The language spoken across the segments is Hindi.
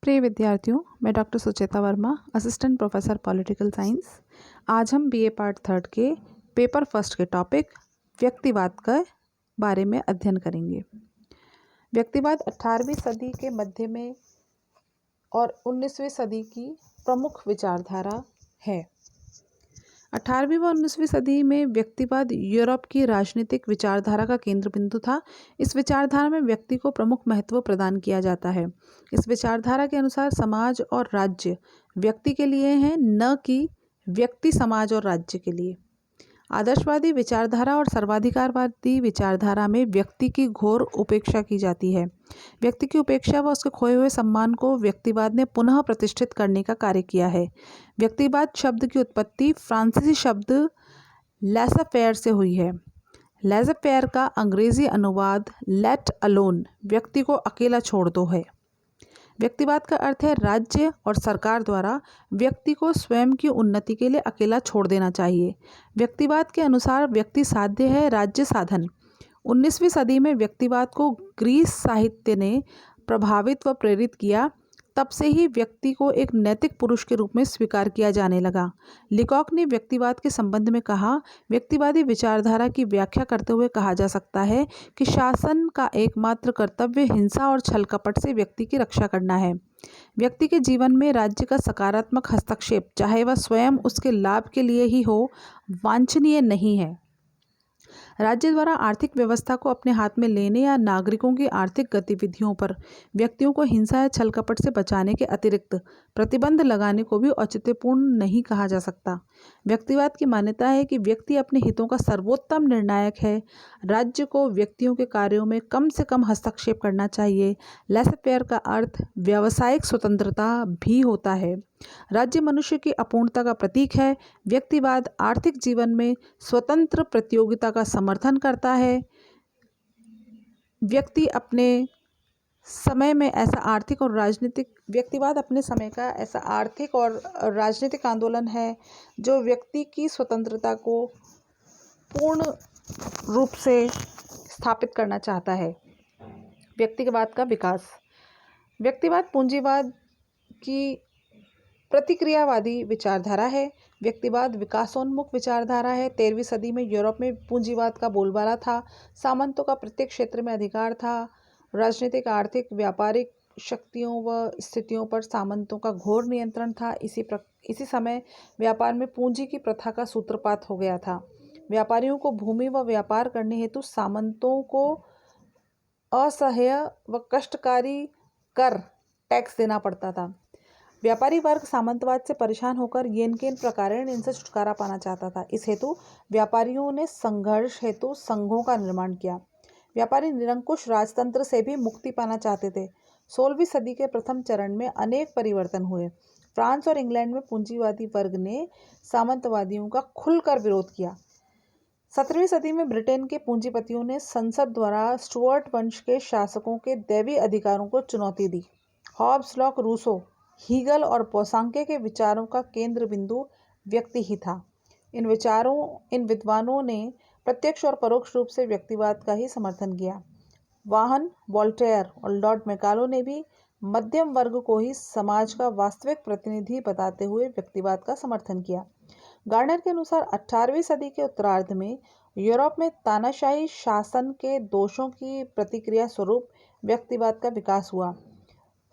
प्रिय विद्यार्थियों, मैं doctor Sucheta Verma, assistant professor political science. आज हम बीए पार्ट 3 के पेपर फर्स्ट के टॉपिक व्यक्तिवाद के बारे में अध्ययन करेंगे। व्यक्तिवाद 18वीं सदी के मध्य में और 19वीं सदी की प्रमुख विचारधारा है। 18वीं व 19वीं सदी में व्यक्तिवाद यूरोप की राजनीतिक विचारधारा का केंद्र बिंदु था। इस विचारधारा में व्यक्ति को प्रमुख महत्व प्रदान किया जाता है। इस विचारधारा के अनुसार समाज और राज्य व्यक्ति के लिए हैं, न कि व्यक्ति समाज और राज्य के लिए। आदर्शवादी विचारधारा और सर्वाधिकारवादी विचारधारा में व्यक्ति की घोर उपेक्षा की जाती है। व्यक्ति की उपेक्षा व उसके खोए हुए सम्मान को व्यक्तिवाद ने पुनः प्रतिष्ठित करने का कार्य किया है। व्यक्तिवाद शब्द की उत्पत्ति फ्रांसीसी शब्द लेज़र फेयर से हुई है। लेज़र फेयर का अंग्रेजी अनुवाद लेट अलोन, व्यक्ति को अकेला छोड़ दो है। व्यक्तिवाद का अर्थ है राज्य और सरकार द्वारा व्यक्ति को स्वयं की उन्नति के लिए अकेला छोड़ देना चाहिए। व्यक्तिवाद के अनुसार व्यक्ति साध्य है, राज्य साधन। 19वीं सदी में व्यक्तिवाद को ग्रीस साहित्य ने प्रभावित व प्रेरित किया। तब से ही व्यक्ति को एक नैतिक पुरुष के रूप में स्वीकार किया जाने लगा। लिकॉक ने व्यक्तिवाद के संबंध में कहा, व्यक्तिवादी विचारधारा की व्याख्या करते हुए कहा जा सकता है कि शासन का एकमात्र कर्तव्य हिंसा और छल कपट से व्यक्ति की रक्षा करना है। व्यक्ति के जीवन में राज्य का सकारात्मक हस्तक्षेप, चाहे वह स्वयं उसके लाभ के लिए ही हो, वांछनीय नहीं है। राज्य द्वारा आर्थिक व्यवस्था को अपने हाथ में लेने या नागरिकों की आर्थिक गतिविधियों पर व्यक्तियों को हिंसा या छल कपट से बचाने के अतिरिक्त प्रतिबंध लगाने को भी औचित्यपूर्ण नहीं कहा जा सकता। व्यक्तिवाद की मान्यता है कि व्यक्ति अपने हितों का सर्वोत्तम निर्णायक है। राज्य को व्यक्तियों के कार्यों में कम से कम हस्तक्षेप करना चाहिए। लेज़र फेयर का अर्थ व्यावसायिक स्वतंत्रता भी होता है। राज्य मनुष्य की अपूर्णता का प्रतीक है। व्यक्तिवाद आर्थिक जीवन में स्वतंत्र प्रतियोगिता का समर्थन करता है। व्यक्ति अपने समय में ऐसा आर्थिक और राजनीतिक व्यक्तिवाद अपने समय का ऐसा आर्थिक और राजनीतिक आंदोलन है जो व्यक्ति की स्वतंत्रता को पूर्ण रूप से स्थापित करना चाहता है। व्यक्तिवाद का विकास। व्यक्तिवाद पूंजीवाद की प्रतिक्रियावादी विचारधारा है। व्यक्तिवाद विकासोन्मुख विचारधारा है। 13वीं सदी में यूरोप में पूंजीवाद का बोलबाला था। सामंतों का प्रत्येक क्षेत्र में अधिकार था। राजनीतिक, आर्थिक, व्यापारिक शक्तियों व स्थितियों पर सामंतों का घोर नियंत्रण था। इसी समय व्यापार में पूंजी की प्रथा का सूत्रपात हो गया था। व्यापारियों को भूमि व व्यापार करने हेतु सामंतों को असह्य व कष्टकारी कर टैक्स देना पड़ता था। व्यापारी वर्ग सामंतवाद से परेशान होकर येन केन प्रकारेण इनसे छुटकारा पाना चाहता था। इस हेतु व्यापारियों ने संघर्ष हेतु संघों का निर्माण किया। व्यापारी निरंकुश राजतंत्र से भी मुक्ति पाना चाहते थे। 16वीं सदी के प्रथम चरण में अनेक परिवर्तन हुए। फ्रांस और इंग्लैंड में पूंजीवादी वर्ग ने सामंतवादियों का खुलकर विरोध किया। 17वीं सदी में ब्रिटेन के पूंजीपतियों ने संसद द्वारा स्टुअर्ट वंश के शासकों के दैवी अधिकारों को चुनौती दी। हॉब्स, लॉक, रूसो, हीगल और पोसांके के विचारों का केंद्र बिंदु व्यक्ति ही था। इन विद्वानों ने प्रत्यक्ष और परोक्ष रूप से व्यक्तिवाद का ही समर्थन किया। वाहन, वोल्टेयर और लॉर्ड मैकाले ने भी मध्यम वर्ग को ही समाज का वास्तविक प्रतिनिधि बताते हुए व्यक्तिवाद का समर्थन किया। गार्नर के अनुसार 18वीं सदी के उत्तरार्ध में यूरोप में तानाशाही शासन के दोषों की प्रतिक्रिया स्वरूप व्यक्तिवाद का विकास हुआ।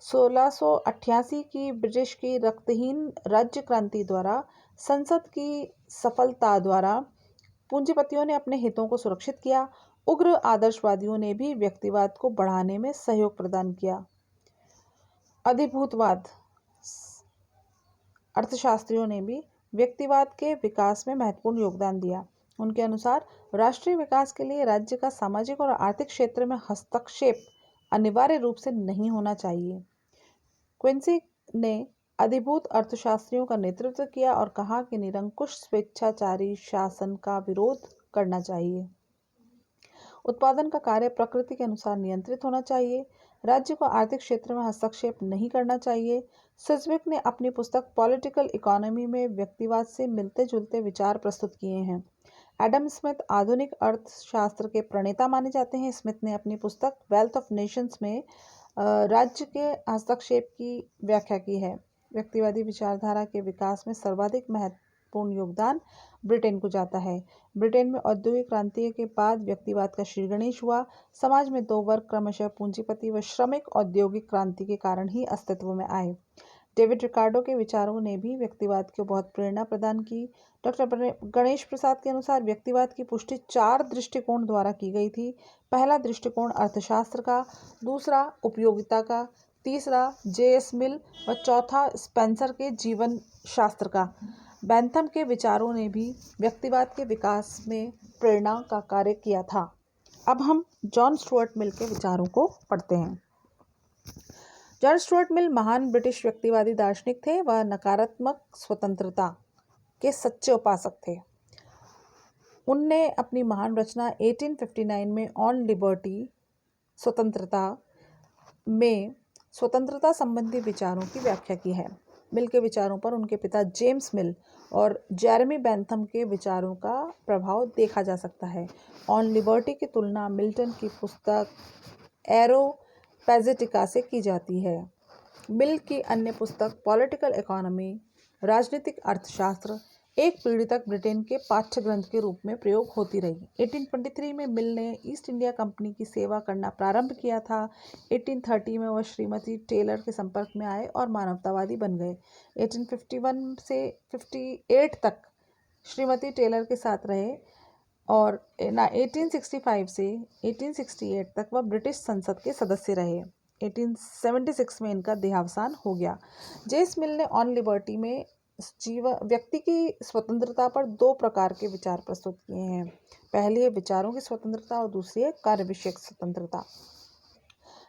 1688 की ब्रिटिश की रक्तहीन राज्य क्रांति द्वारा संसद की सफलता द्वारा पूंजीपतियों ने अपने हितों को सुरक्षित किया। उग्र आदर्शवादियों ने भी व्यक्तिवाद को बढ़ाने में सहयोग प्रदान किया। अधिभूतवाद अर्थशास्त्रियों ने भी व्यक्तिवाद के विकास में महत्वपूर्ण योगदान दिया। उनके अनुसार राष्ट्रीय विकास के लिए राज्य का सामाजिक और आर्थिक क्षेत्र में हस्तक्षेप अनिवार्य रूप से नहीं होना चाहिए। क्विंसी ने अधिभूत अर्थशास्त्रियों का नेतृत्व किया और कहा कि निरंकुश स्वेच्छाचारी शासन का विरोध करना चाहिए। उत्पादन का कार्य प्रकृति के अनुसार नियंत्रित होना चाहिए। राज्य को आर्थिक क्षेत्र में हस्तक्षेप नहीं करना चाहिए। सिस्विक ने अपनी पुस्तक पॉलिटिकल इकोनॉमी में व्यक्तिवाद से मिलते जुलते विचार प्रस्तुत किए हैं। एडम स्मिथ आधुनिक अर्थशास्त्र के प्रणेता माने जाते हैं। स्मिथ ने अपनी पुस्तक वेल्थ ऑफ नेशंस में राज्य के हस्तक्षेप की व्याख्या की है। व्यक्तिवादी विचारधारा के विकास में सर्वाधिक महत्वपूर्ण योगदान ब्रिटेन को जाता है। ब्रिटेन में औद्योगिक क्रांति के बाद व्यक्तिवाद का श्रीगणेश हुआ। समाज में दो वर्ग क्रमशः पूंजीपति व श्रमिक औद्योगिक क्रांति के कारण ही अस्तित्व में आए। डेविड रिकार्डो के विचारों ने भी व्यक्तिवाद को बहुत प्रेरणा प्रदान की। डॉक्टर गणेश प्रसाद के अनुसार व्यक्तिवाद की पुष्टि 4 दृष्टिकोण द्वारा की गई थी। पहला दृष्टिकोण अर्थशास्त्र का, दूसरा उपयोगिता का, तीसरा J.S. मिल व चौथा स्पेंसर के जीवन शास्त्र का। बेंथम के विचारों ने भी व्यक्तिवाद के विकास में प्रेरणा का कार्य किया था। अब हम जॉन स्टुअर्ट मिल के विचारों को पढ़ते हैं। जॉन स्टुअर्ट मिल महान ब्रिटिश व्यक्तिवादी दार्शनिक थे। वह नकारात्मक स्वतंत्रता के सच्चे उपासक थे। उनने अपनी महान रचना 1859 में ऑन लिबर्टी स्वतंत्रता में स्वतंत्रता संबंधी विचारों की व्याख्या की है। मिल के विचारों पर उनके पिता जेम्स मिल और जेरेमी बेंथम के विचारों का प्रभाव देखा जा सकता है। ऑन लिबर्टी की तुलना मिल्टन की पुस्तक एरोपैजिटिका से की जाती है। मिल की अन्य पुस्तक पॉलिटिकल इकोनॉमी, राजनीतिक अर्थशास्त्र, एक पीढ़ी तक ब्रिटेन के पाठ्य ग्रंथ के रूप में प्रयोग होती रही। 1823 में मिल ने ईस्ट इंडिया कंपनी की सेवा करना प्रारंभ किया था। 1830 में वह श्रीमती टेलर के संपर्क में आए और मानवतावादी बन गए। 1851 से 58 तक श्रीमती टेलर के साथ रहे और 1865 से 1868 तक वह ब्रिटिश संसद के सदस्य रहे। 1876 में इनका देहावसान हो गया। जेम्स मिल ने ऑन लिबर्टी में व्यक्ति की स्वतंत्रता पर 2 प्रकार के विचार प्रस्तुत किए हैं। पहली है विचारों की स्वतंत्रता और दूसरी है कार्य विषयक स्वतंत्रता।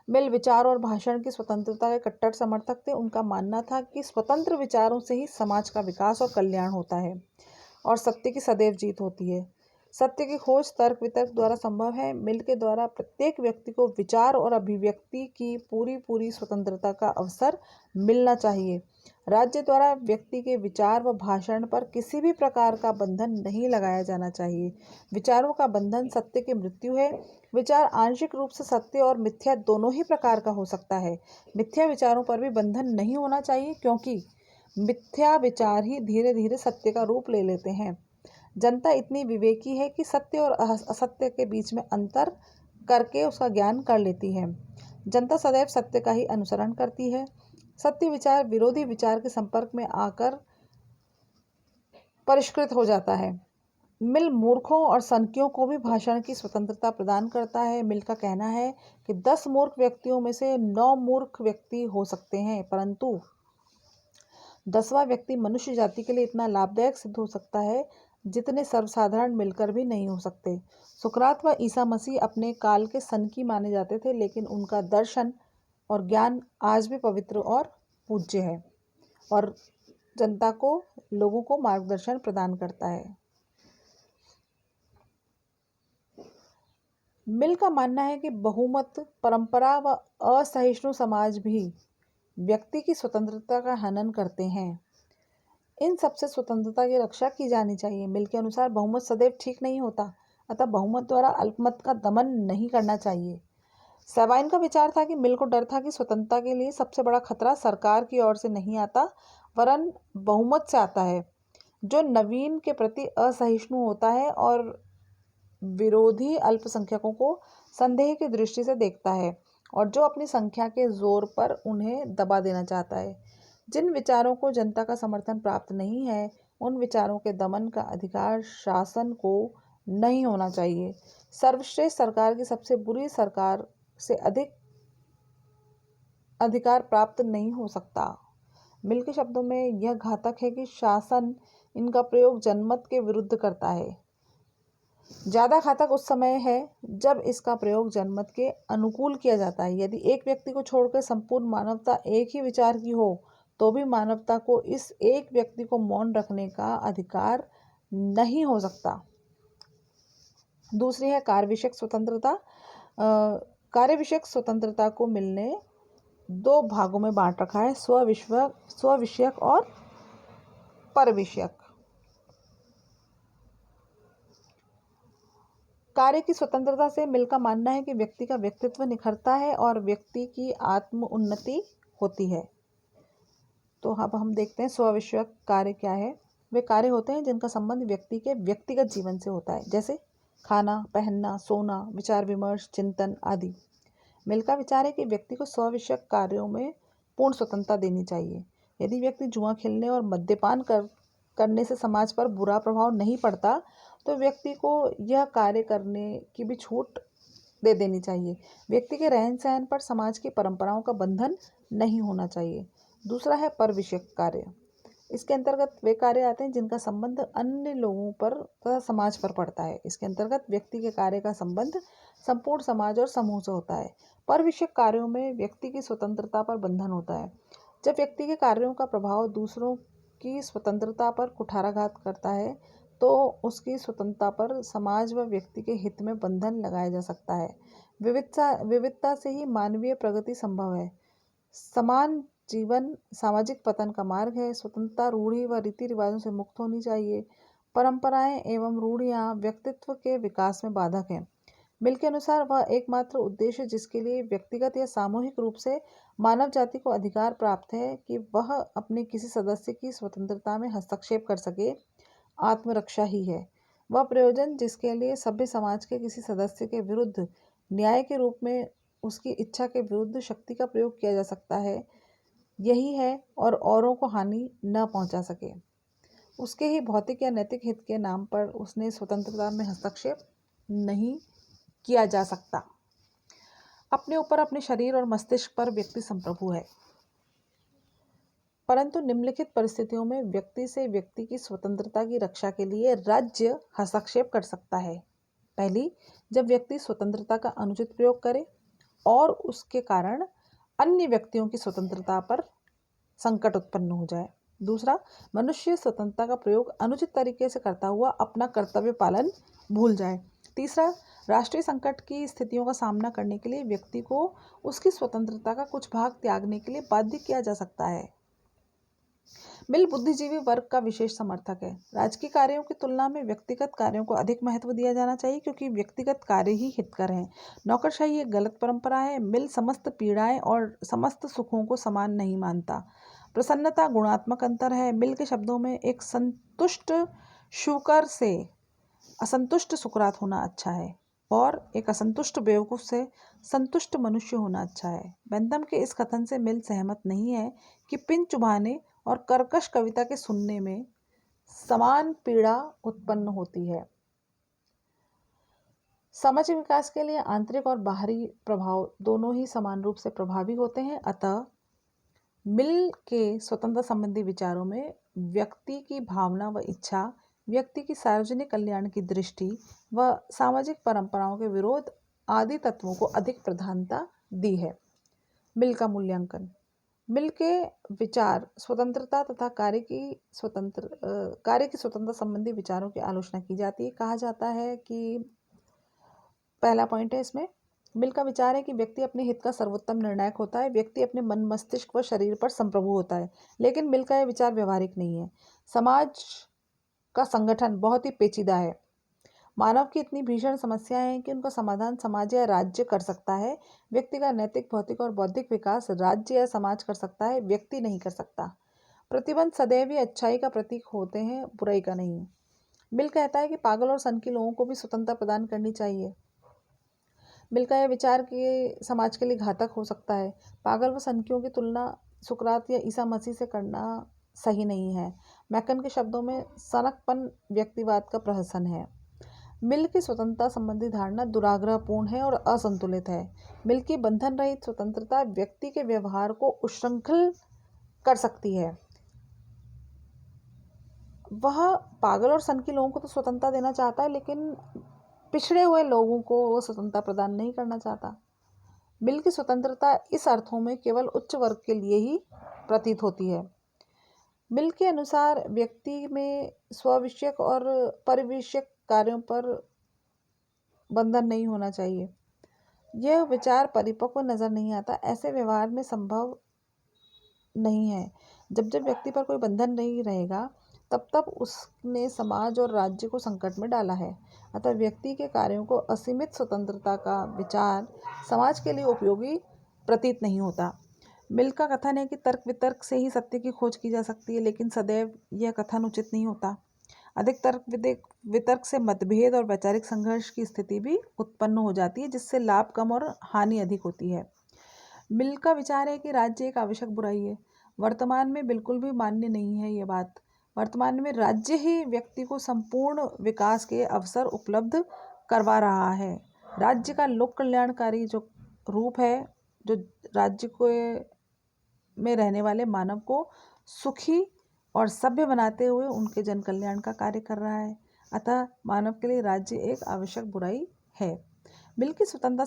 मिल विचार और भाषण की स्वतंत्रता के कट्टर समर्थक थे। उनका मानना था कि स्वतंत्र विचारों से ही समाज का विकास और कल्याण होता है और सत्य की सदैव जीत होती है। सत्य की खोज तर्क वितर्क द्वारा संभव है। मिल के द्वारा प्रत्येक व्यक्ति को विचार और अभिव्यक्ति की पूरी स्वतंत्रता का अवसर मिलना चाहिए। राज्य द्वारा व्यक्ति के विचार व भाषण पर किसी भी प्रकार का बंधन नहीं लगाया जाना चाहिए। विचारों का बंधन सत्य की मृत्यु है। विचार आंशिक रूप से सत्य और मिथ्या दोनों ही प्रकार का हो सकता है। मिथ्या विचारों पर भी बंधन नहीं होना चाहिए, क्योंकि मिथ्या विचार ही धीरे धीरे सत्य का रूप ले लेते हैं। जनता इतनी विवेकी है कि सत्य और असत्य के बीच में अंतर करके उसका ज्ञान कर लेती है। जनता सदैव सत्य का ही अनुसरण करती है। सत्य विचार विरोधी विचार के संपर्क में आकर परिष्कृत हो जाता है। मिल मूर्खों और सनकियों को भी भाषण की स्वतंत्रता प्रदान करता है। मिल का कहना है कि 10 मूर्ख व्यक्तियों में से 9 मूर्ख व्यक्ति हो सकते हैं, परंतु 10वां व्यक्ति मनुष्य जाति के लिए इतना लाभदायक सिद्ध हो सकता है जितने सर्वसाधारण मिलकर भी नहीं हो सकते। सुकरात व ईसा मसीह अपने काल के सनकी माने जाते थे, लेकिन उनका दर्शन और ज्ञान आज भी पवित्र और पूज्य है और जनता को, लोगों को मार्गदर्शन प्रदान करता है। मिल का मानना है कि बहुमत, परंपरा व असहिष्णु समाज भी व्यक्ति की स्वतंत्रता का हनन करते हैं। इन सबसे स्वतंत्रता की रक्षा की जानी चाहिए। मिल के अनुसार बहुमत सदैव ठीक नहीं होता, अतः बहुमत द्वारा अल्पमत का दमन नहीं करना चाहिए। सबाइन का विचार था कि मिल को डर था कि स्वतंत्रता के लिए सबसे बड़ा खतरा सरकार की ओर से नहीं आता, वरन बहुमत से आता है, जो नवीन के प्रति असहिष्णु होता है और विरोधी अल्पसंख्यकों को संदेह की दृष्टि से देखता है और जो अपनी संख्या के जोर पर उन्हें दबा देना चाहता है। जिन विचारों को जनता का समर्थन प्राप्त नहीं है, उन विचारों के दमन का अधिकार शासन को नहीं होना चाहिए। सर्वश्रेष्ठ सरकार की सबसे बुरी सरकार से अधिक अधिकार प्राप्त नहीं हो सकता। मिल के शब्दों में यह घातक है कि शासन इनका प्रयोग जनमत के विरुद्ध करता है। ज़्यादा घातक उस समय है जब इसका प्रयोग जनमत के अनुकूल किया जाता है। यदि एक व्यक्ति को छोड़कर संपूर्ण मानवता एक ही विचार की हो, तो भी मानवता को इस एक व्यक्ति को मौन रखने का अधिकार नहीं हो सकता। दूसरी है कार्य विषयक स्वतंत्रता। कार्य विषयक स्वतंत्रता को मिलने 2 भागों में बांट रखा है, स्वविषयक और परविषयक। कार्य की स्वतंत्रता से मिल का मानना है कि व्यक्ति का व्यक्तित्व निखरता है और व्यक्ति की आत्म उन्नति होती है। तो अब हम देखते हैं स्वविषयक कार्य क्या है। वे कार्य होते हैं जिनका संबंध व्यक्ति के व्यक्तिगत जीवन से होता है, जैसे खाना, पहनना, सोना, विचार विमर्श, चिंतन आदि। मिल का विचार है कि व्यक्ति को स्वविषयक कार्यों में पूर्ण स्वतंत्रता देनी चाहिए। यदि व्यक्ति जुआ खेलने और मद्यपान करने से समाज पर बुरा प्रभाव नहीं पड़ता, तो व्यक्ति को यह कार्य करने की भी छूट दे देनी चाहिए। व्यक्ति के रहन सहन पर समाज की परंपराओं का बंधन नहीं होना चाहिए। दूसरा है परविषयक कार्य। इसके अंतर्गत वे कार्य आते हैं जिनका संबंध अन्य लोगों पर तथा समाज पर पड़ता है। इसके अंतर्गत व्यक्ति के कार्य का संबंध संपूर्ण समाज और समूह से होता है। परविषयक कार्यों में व्यक्ति की स्वतंत्रता पर बंधन होता है। जब व्यक्ति के कार्यों का प्रभाव दूसरों की स्वतंत्रता पर कुठाराघात करता है, तो उसकी स्वतंत्रता पर समाज व व्यक्ति के हित में बंधन लगाया जा सकता है। विविधता से ही मानवीय प्रगति संभव है। समान जीवन सामाजिक पतन का मार्ग है। स्वतंत्रता रूढ़ि व रीति रिवाजों से मुक्त होनी चाहिए। परंपराएं एवं रूढ़ियां व्यक्तित्व के विकास में बाधक हैं। मिल के अनुसार वह एकमात्र उद्देश्य जिसके लिए व्यक्तिगत या सामूहिक रूप से मानव जाति को अधिकार प्राप्त है कि वह अपने किसी सदस्य की स्वतंत्रता में हस्तक्षेप कर सके, आत्मरक्षा ही है। वह प्रयोजन जिसके लिए सभ्य समाज के किसी सदस्य के विरुद्ध न्याय के रूप में उसकी इच्छा के विरुद्ध शक्ति का प्रयोग किया जा सकता है, यही है, और औरों को हानि न पहुंचा सके। उसके ही भौतिक या नैतिक हित के नाम पर उसने स्वतंत्रता में हस्तक्षेप नहीं किया जा सकता। अपने ऊपर, अपने शरीर और मस्तिष्क पर व्यक्ति संप्रभु है, परंतु निम्नलिखित परिस्थितियों में व्यक्ति से व्यक्ति की स्वतंत्रता की रक्षा के लिए राज्य हस्तक्षेप कर सकता है। पहली, जब व्यक्ति स्वतंत्रता का अनुचित प्रयोग करे और उसके कारण अन्य व्यक्तियों की स्वतंत्रता पर संकट उत्पन्न हो जाए। दूसरा, मनुष्य स्वतंत्रता का प्रयोग अनुचित तरीके से करता हुआ अपना कर्तव्य पालन भूल जाए। तीसरा, राष्ट्रीय संकट की स्थितियों का सामना करने के लिए व्यक्ति को उसकी स्वतंत्रता का कुछ भाग त्यागने के लिए बाध्य किया जा सकता है। मिल बुद्धिजीवी वर्ग का विशेष समर्थक है। राजकीय कार्यों की तुलना में व्यक्तिगत कार्यों को अधिक महत्व दिया जाना चाहिए, क्योंकि व्यक्तिगत कार्य ही हितकर हैं। नौकरशाही एक गलत परंपरा है। मिल समस्त पीड़ाएं और समस्त सुखों को समान नहीं मानता। प्रसन्नता गुणात्मक अंतर है। मिल के शब्दों में एक संतुष्ट शुकर से असंतुष्ट सुकरात होना अच्छा है, और एक असंतुष्ट बेवकूफ से संतुष्ट मनुष्य होना अच्छा है। बेंथम के इस कथन से मिल सहमत नहीं है कि पिन चुभाने और कर्कश कविता के सुनने में समान पीड़ा उत्पन्न होती है। सामाजिक विकास के लिए आंतरिक और बाहरी प्रभाव दोनों ही समान रूप से प्रभावी होते हैं। अतः मिल के स्वतंत्रता संबंधी विचारों में व्यक्ति की भावना व इच्छा, व्यक्ति की सार्वजनिक कल्याण की दृष्टि व सामाजिक परंपराओं के विरोध आदि तत्वों को अधिक प्रधानता दी है। मिल का मूल्यांकन। मिल के विचार स्वतंत्रता तथा कार्य की स्वतंत्रता संबंधी विचारों की आलोचना की जाती है। कहा जाता है कि पहला पॉइंट है इसमें, मिल का विचार है कि व्यक्ति अपने हित का सर्वोत्तम निर्णायक होता है। व्यक्ति अपने मन, मस्तिष्क व शरीर पर संप्रभु होता है। लेकिन मिल का यह विचार व्यवहारिक नहीं है। समाज का संगठन बहुत ही पेचीदा है। मानव की इतनी भीषण समस्याएं हैं कि उनका समाधान समाज या राज्य कर सकता है। व्यक्ति का नैतिक, भौतिक और बौद्धिक विकास राज्य या समाज कर सकता है, व्यक्ति नहीं कर सकता। प्रतिबंध सदैव ही अच्छाई का प्रतीक होते हैं, बुराई का नहीं। मिल कहता है कि पागल और सनकी लोगों को भी स्वतंत्रता प्रदान करनी चाहिए। मिल का यह विचार कि समाज के लिए घातक हो सकता है। पागल व सनकियों की तुलना सुकरात या ईसा मसीह से करना सही नहीं है। मैकन के शब्दों में सनकपन व्यक्तिवाद का प्रहसन है। मिल की स्वतंत्रता संबंधी धारणा दुराग्रहपूर्ण है और असंतुलित है। मिल की बंधन रहित स्वतंत्रता व्यक्ति के व्यवहार को उच्छृंखल कर सकती है। वह पागल और सनकी लोगों को तो स्वतंत्रता देना चाहता है, लेकिन पिछड़े हुए लोगों को वो स्वतंत्रता प्रदान नहीं करना चाहता। मिल की स्वतंत्रता इस अर्थों में केवल उच्च वर्ग के लिए ही प्रतीत होती है। मिल के अनुसार व्यक्ति में स्वविषयक और परिविषयक कार्यों पर बंधन नहीं होना चाहिए। यह विचार परिपक्व नजर नहीं आता। ऐसे व्यवहार में संभव नहीं है। जब जब व्यक्ति पर कोई बंधन नहीं रहेगा, तब तब उसने समाज और राज्य को संकट में डाला है। अतः व्यक्ति के कार्यों को असीमित स्वतंत्रता का विचार समाज के लिए उपयोगी प्रतीत नहीं होता। मिल का कथन है कि तर्क वितर्क से ही सत्य की खोज की जा सकती है, लेकिन सदैव यह कथन उचित नहीं होता। अधिक तर्क वितर्क से मतभेद और वैचारिक संघर्ष की स्थिति भी उत्पन्न हो जाती है, जिससे लाभ कम और हानि अधिक होती है। मिल का विचार है कि राज्य एक आवश्यक बुराई है। वर्तमान में बिल्कुल भी मान्य नहीं है ये बात। वर्तमान में राज्य ही व्यक्ति को संपूर्ण विकास के अवसर उपलब्ध करवा रहा है। राज्य का लोक कल्याणकारी जो रूप है, जो राज्य को में रहने वाले मानव को सुखी और सभ्य बनाते हुए उनके जन कल्याण का कार्य कर रहा है। अतः मानव के लिए राज्य एक आवश्यक बुराई है। मिल की स्वतंत्रता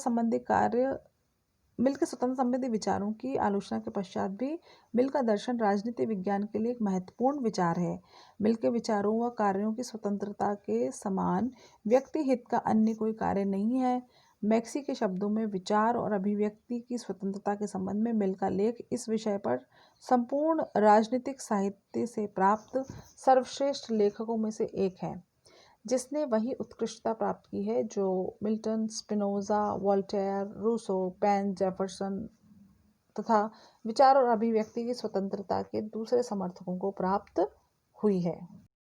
संबंधी विचारों की आलोचना के पश्चात भी मिल का दर्शन राजनीति विज्ञान के लिए एक महत्वपूर्ण विचार है। मिल के विचारों व कार्यों की स्वतंत्रता के समान व्यक्ति हित का अन्य कोई कार्य नहीं है। मैक्सी के शब्दों में विचार और अभिव्यक्ति की स्वतंत्रता के संबंध में मिल का लेख इस विषय पर संपूर्ण राजनीतिक साहित्य से प्राप्त सर्वश्रेष्ठ लेखकों में से एक है, जिसने वही उत्कृष्टता प्राप्त की है जो Milton, Spinoza, Voltaire, Rousseau, Paine, Jefferson तथा विचार और अभिव्यक्ति की स्वतंत्रता के दूसरे समर्थकों को प्राप्त हुई है।